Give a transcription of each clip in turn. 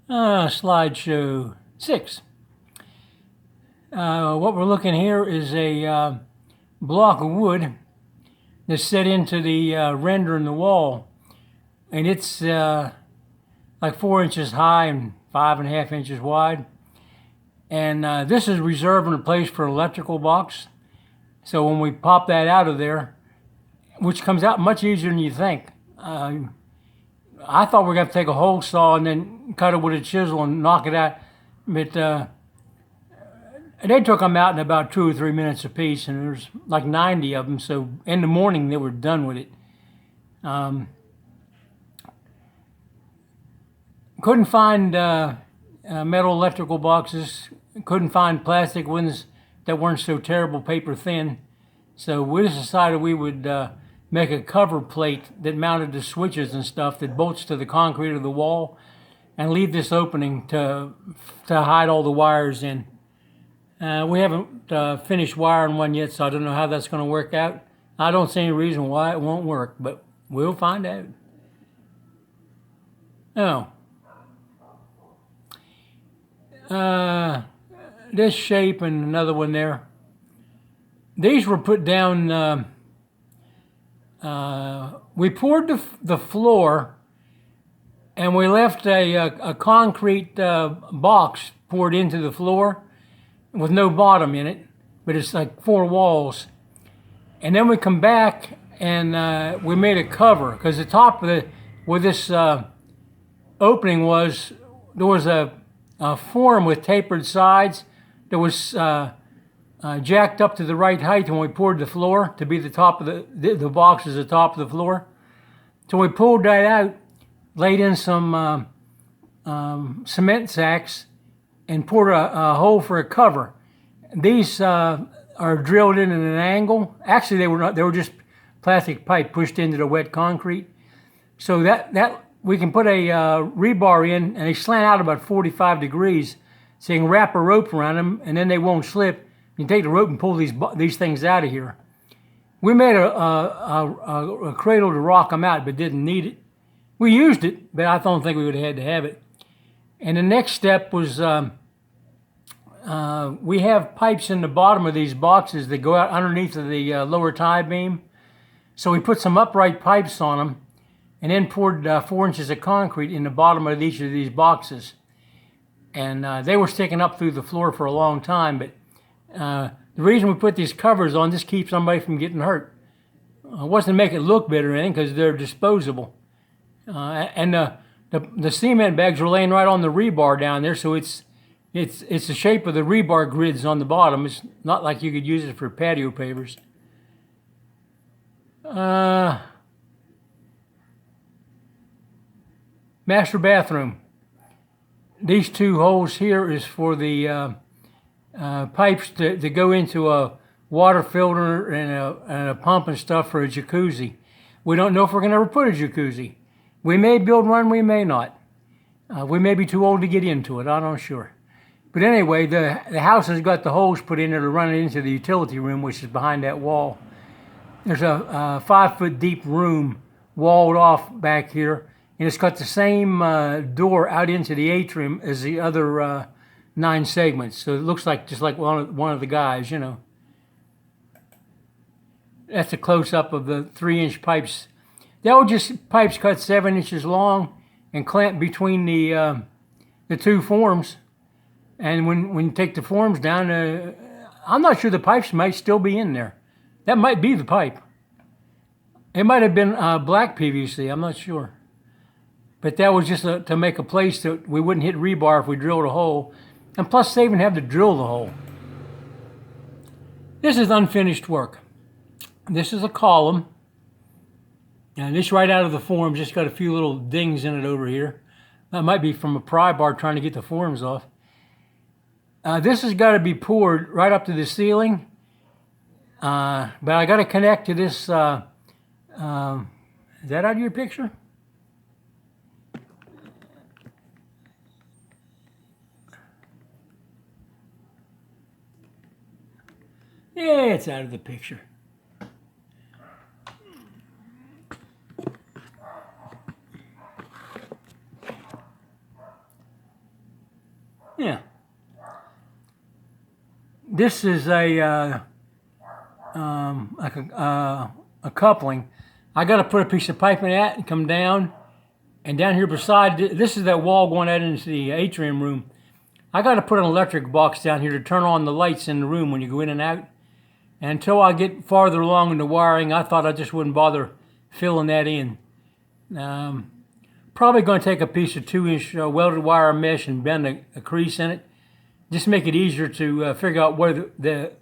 Slideshow 6. What we're looking here is a block of wood that's set into the render in the wall, and it's like 4 inches high and 5.5 inches wide. And this is reserving a place for an electrical box. So when we pop that out of there, which comes out much easier than you think. I thought we were going to take a hole saw and then cut it with a chisel and knock it out. But they took them out in about 2 or 3 minutes apiece, and there's like 90 of them. So in the morning they were done with it. Couldn't find metal electrical boxes. Couldn't find plastic ones that weren't so terrible paper thin. So we just decided we would make a cover plate that mounted the switches and stuff that bolts to the concrete of the wall, and leave this opening to hide all the wires in. We haven't finished wiring one yet, so I don't know how that's going to work out. I don't see any reason why it won't work, but we'll find out. Oh. This shape and another one there. These were put down, we poured the floor, and we left a concrete box poured into the floor with no bottom in it, but it's like 4 walls. And then we come back and we made a cover, because the top of where this opening was, there was a form with tapered sides that was jacked up to the right height when we poured the floor to be the top of the box is the top of the floor. So we pulled that out, laid in some cement sacks, and poured a hole for a cover. These are drilled in at an angle. Actually, they were not. They were just plastic pipe pushed into the wet concrete. So that we can put a rebar in, and they slant out about 45 degrees. So you can wrap a rope around them, and then they won't slip. You can take the rope and pull these things out of here. We made a cradle to rock them out, but didn't need it. We used it, but I don't think we would have had to have it. And the next step was we have pipes in the bottom of these boxes that go out underneath of the lower tie beam. So we put some upright pipes on them, and then poured 4 inches of concrete in the bottom of each of these boxes. And they were sticking up through the floor for a long time, but the reason we put these covers on, this keeps somebody from getting hurt. It wasn't to make it look better or anything, because they're disposable. And the cement bags were laying right on the rebar down there, so it's the shape of the rebar grids on the bottom. It's not like you could use it for patio pavers. Master bathroom. These 2 holes here is for the pipes to go into a water filter and a pump and stuff for a jacuzzi. We don't know if we're going to ever put a jacuzzi. We may build one, we may not. We may be too old to get into it, I'm not sure. But anyway, the house has got the holes put in there to run it into the utility room, which is behind that wall. There's a 5-foot deep room walled off back here, and it's got the same door out into the atrium as the other 9 segments. So it looks like just like one of the guys, you know. That's a close-up of the 3-inch pipes. They were just pipes cut 7 inches long and clamped between the 2 forms. And when you take the forms down, I'm not sure the pipes might still be in there. That might be the pipe. It might have been black PVC, I'm not sure. But that was just to make a place that we wouldn't hit rebar if we drilled a hole. And plus, they even have to drill the hole. This is unfinished work. This is a column. And this right out of the forms, just got a few little dings in it over here. That might be from a pry bar trying to get the forms off. This has got to be poured right up to the ceiling. But I got to connect to this. Is that out of your picture? Yeah, it's out of the picture. Yeah. This is like a coupling. I got to put a piece of pipe in that and come down. And down here beside, this is that wall going out into the atrium room. I got to put an electric box down here to turn on the lights in the room when you go in and out. And until I get farther along in the wiring, I thought I just wouldn't bother filling that in. Probably going to take a piece of 2-inch welded wire mesh and bend a crease in it. Just make it easier to figure out where the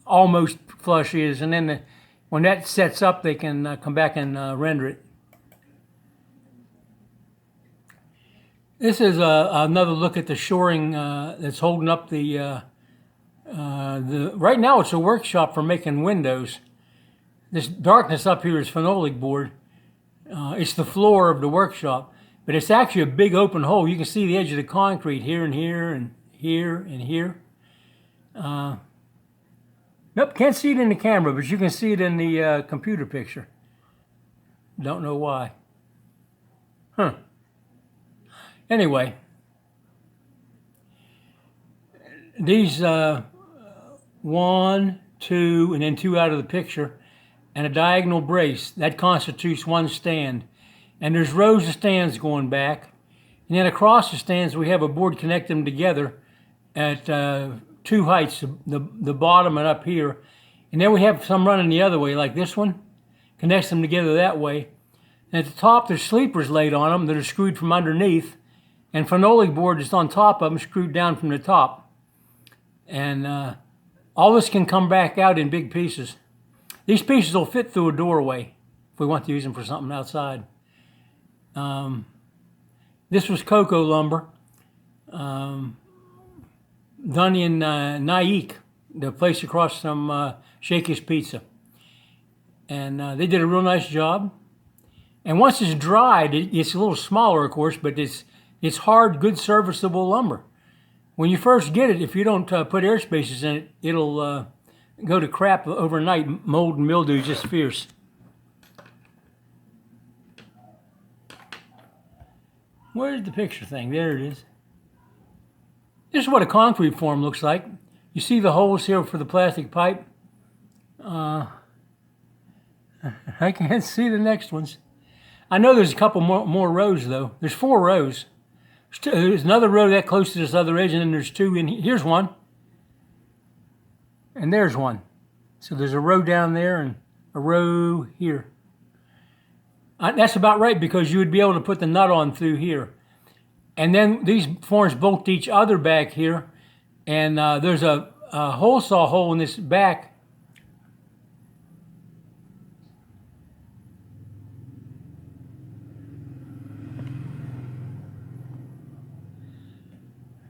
almost flush is. And then when that sets up, they can come back and render it. This is another look at the shoring that's holding up the right now it's a workshop for making windows. This darkness up here is phenolic board. It's the floor of the workshop, but it's actually a big open hole. You can see the edge of the concrete here and here and here and here. Nope, can't see it in the camera, but you can see it in the computer picture. Don't know why. Huh. Anyway, these 1, 2, and then 2 out of the picture, and a diagonal brace, that constitutes one stand. And there's rows of stands going back. And then across the stands, we have a board connecting them together at 2 heights, the bottom and up here. And then we have some running the other way, like this one, connects them together that way. And at the top, there's sleepers laid on them that are screwed from underneath. And phenolic board is on top of them, screwed down from the top. And all this can come back out in big pieces. These pieces will fit through a doorway if we want to use them for something outside. This was cocoa lumber, done in Nyack, the place across from Shakey's Pizza. And they did a real nice job. And once it's dried, it's a little smaller, of course, but it's hard, good, serviceable lumber. When you first get it, if you don't put air spaces in it, it'll go to crap overnight. Mold and mildew just fierce. Where's the picture thing? There it is. This is what a concrete form looks like. You see the holes here for the plastic pipe? I can't see the next ones. I know there's a couple more rows, though. There's 4 rows. There's another row that close to this other edge, and then there's 2 in here. Here's one. And there's one. So there's a row down there and a row here. That's about right, because you would be able to put the nut on through here. And then these forms bolt to each other back here. And there's a hole saw hole in this back.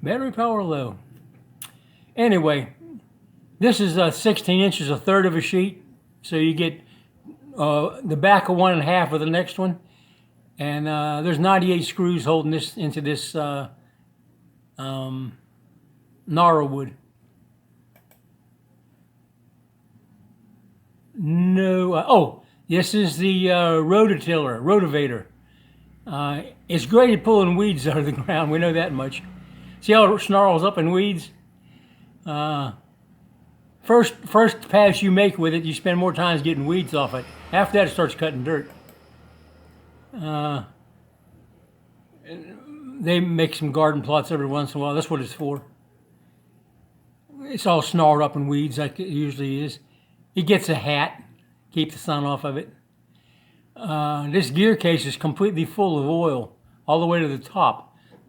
Battery power low. Anyway, this is 16 inches, a third of a sheet. So you get the back of 1 1/2 of the next one. And there's 98 screws holding this into this gnarl wood. No, this is the rotavator. It's great at pulling weeds out of the ground. We know that much. See how it snarls up in weeds? First pass you make with it, you spend more time getting weeds off it. After that, it starts cutting dirt. They make some garden plots every once in a while. That's what it's for. It's all snarled up in weeds like it usually is. It gets a hat, keep the sun off of it. This gear case is completely full of oil all the way to the top.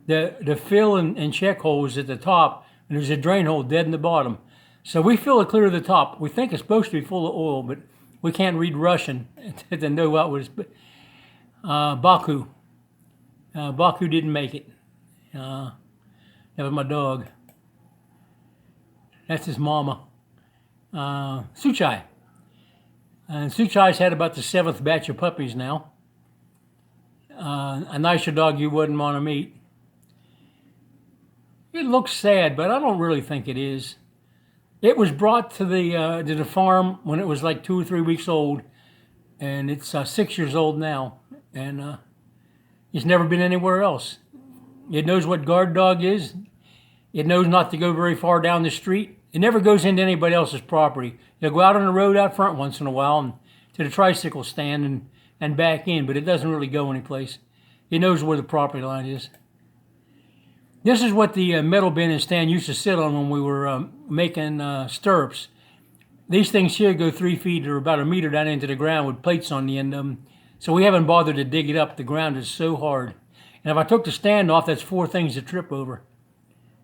The fill and check hole is at the top, and there's a drain hole dead in the bottom. So we fill it clear to the top. We think it's supposed to be full of oil, but we can't read Russian to know what was. Baku. Baku didn't make it. That was my dog. That's his mama. Suchai. And Suchai's had about the 7th batch of puppies now. A nicer dog you wouldn't want to meet. It looks sad, but I don't really think it is. It was brought to the farm when it was like 2 or 3 weeks old, and it's 6 years old now, and it's never been anywhere else. It knows what guard dog is. It knows not to go very far down the street. It never goes into anybody else's property. It'll go out on the road out front once in a while and to the tricycle stand and back in, but it doesn't really go anyplace. It knows where the property line is. This is what the metal bin and stand used to sit on when we were making stirrups. These things here go 3 feet or about a meter down into the ground with plates on the end of them. So we haven't bothered to dig it up. The ground is so hard. And if I took the stand off, that's 4 things to trip over.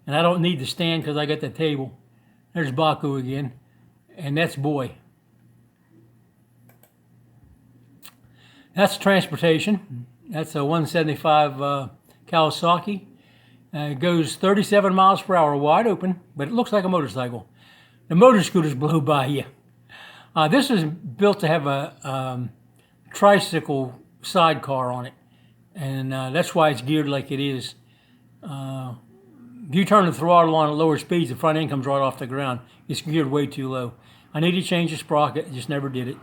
And I don't need the stand because I got the table. There's Baku again. And that's Boy. That's transportation. That's a 175 Kawasaki. It goes 37 miles per hour wide open, but it looks like a motorcycle. The motor scooters blow by you. This is built to have a tricycle sidecar on it. And that's why it's geared like it is. If you turn the throttle on at lower speeds, the front end comes right off the ground. It's geared way too low. I need to change the sprocket. I just never did it.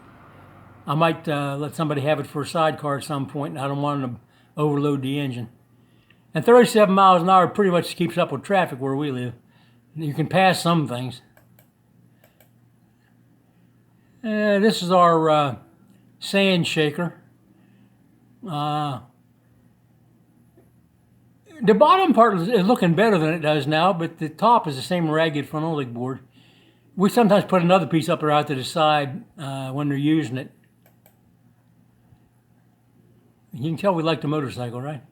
I might let somebody have it for a sidecar at some point, and I don't want them to overload the engine. And 37 miles an hour pretty much keeps up with traffic where we live. You can pass some things. This is our sand shaker. The bottom part is looking better than it does now, but the top is the same ragged phenolic board. We sometimes put another piece up there out to the side when they're using it. You can tell we like the motorcycle, right?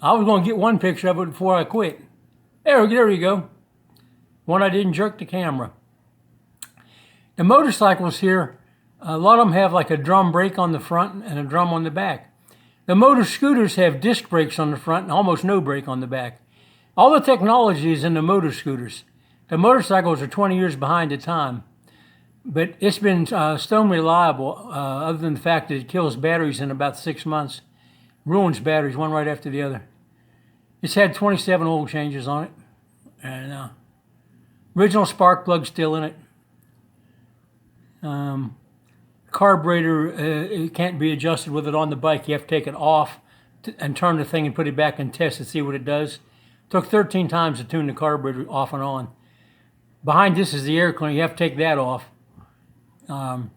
I was going to get one picture of it before I quit. There you go. One I didn't jerk the camera. The motorcycles here, a lot of them have like a drum brake on the front and a drum on the back. The motor scooters have disc brakes on the front and almost no brake on the back. All the technology is in the motor scooters. The motorcycles are 20 years behind the time. But it's been stone reliable, other than the fact that it kills batteries in about 6 months. Ruins batteries, one right after the other. It's had 27 oil changes on it. And original spark plug still in it. Carburetor, it can't be adjusted with it on the bike. You have to take it off and turn the thing and put it back and test to see what it does. Took 13 times to tune the carburetor off and on. Behind this is the air cleaner. You have to take that off. And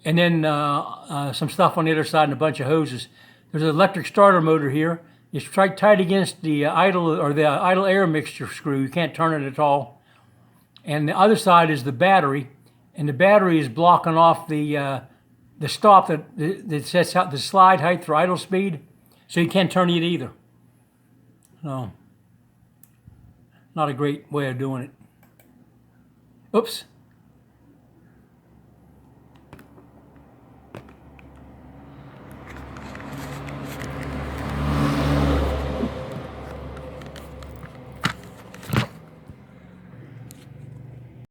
then some stuff on the other side and a bunch of hoses. There's an electric starter motor here. It's tight against the idle air mixture screw. You can't turn it at all. And the other side is the battery, and the battery is blocking off the stop that sets out the slide height for idle speed, so you can't turn it either. So, not a great way of doing it. Oops.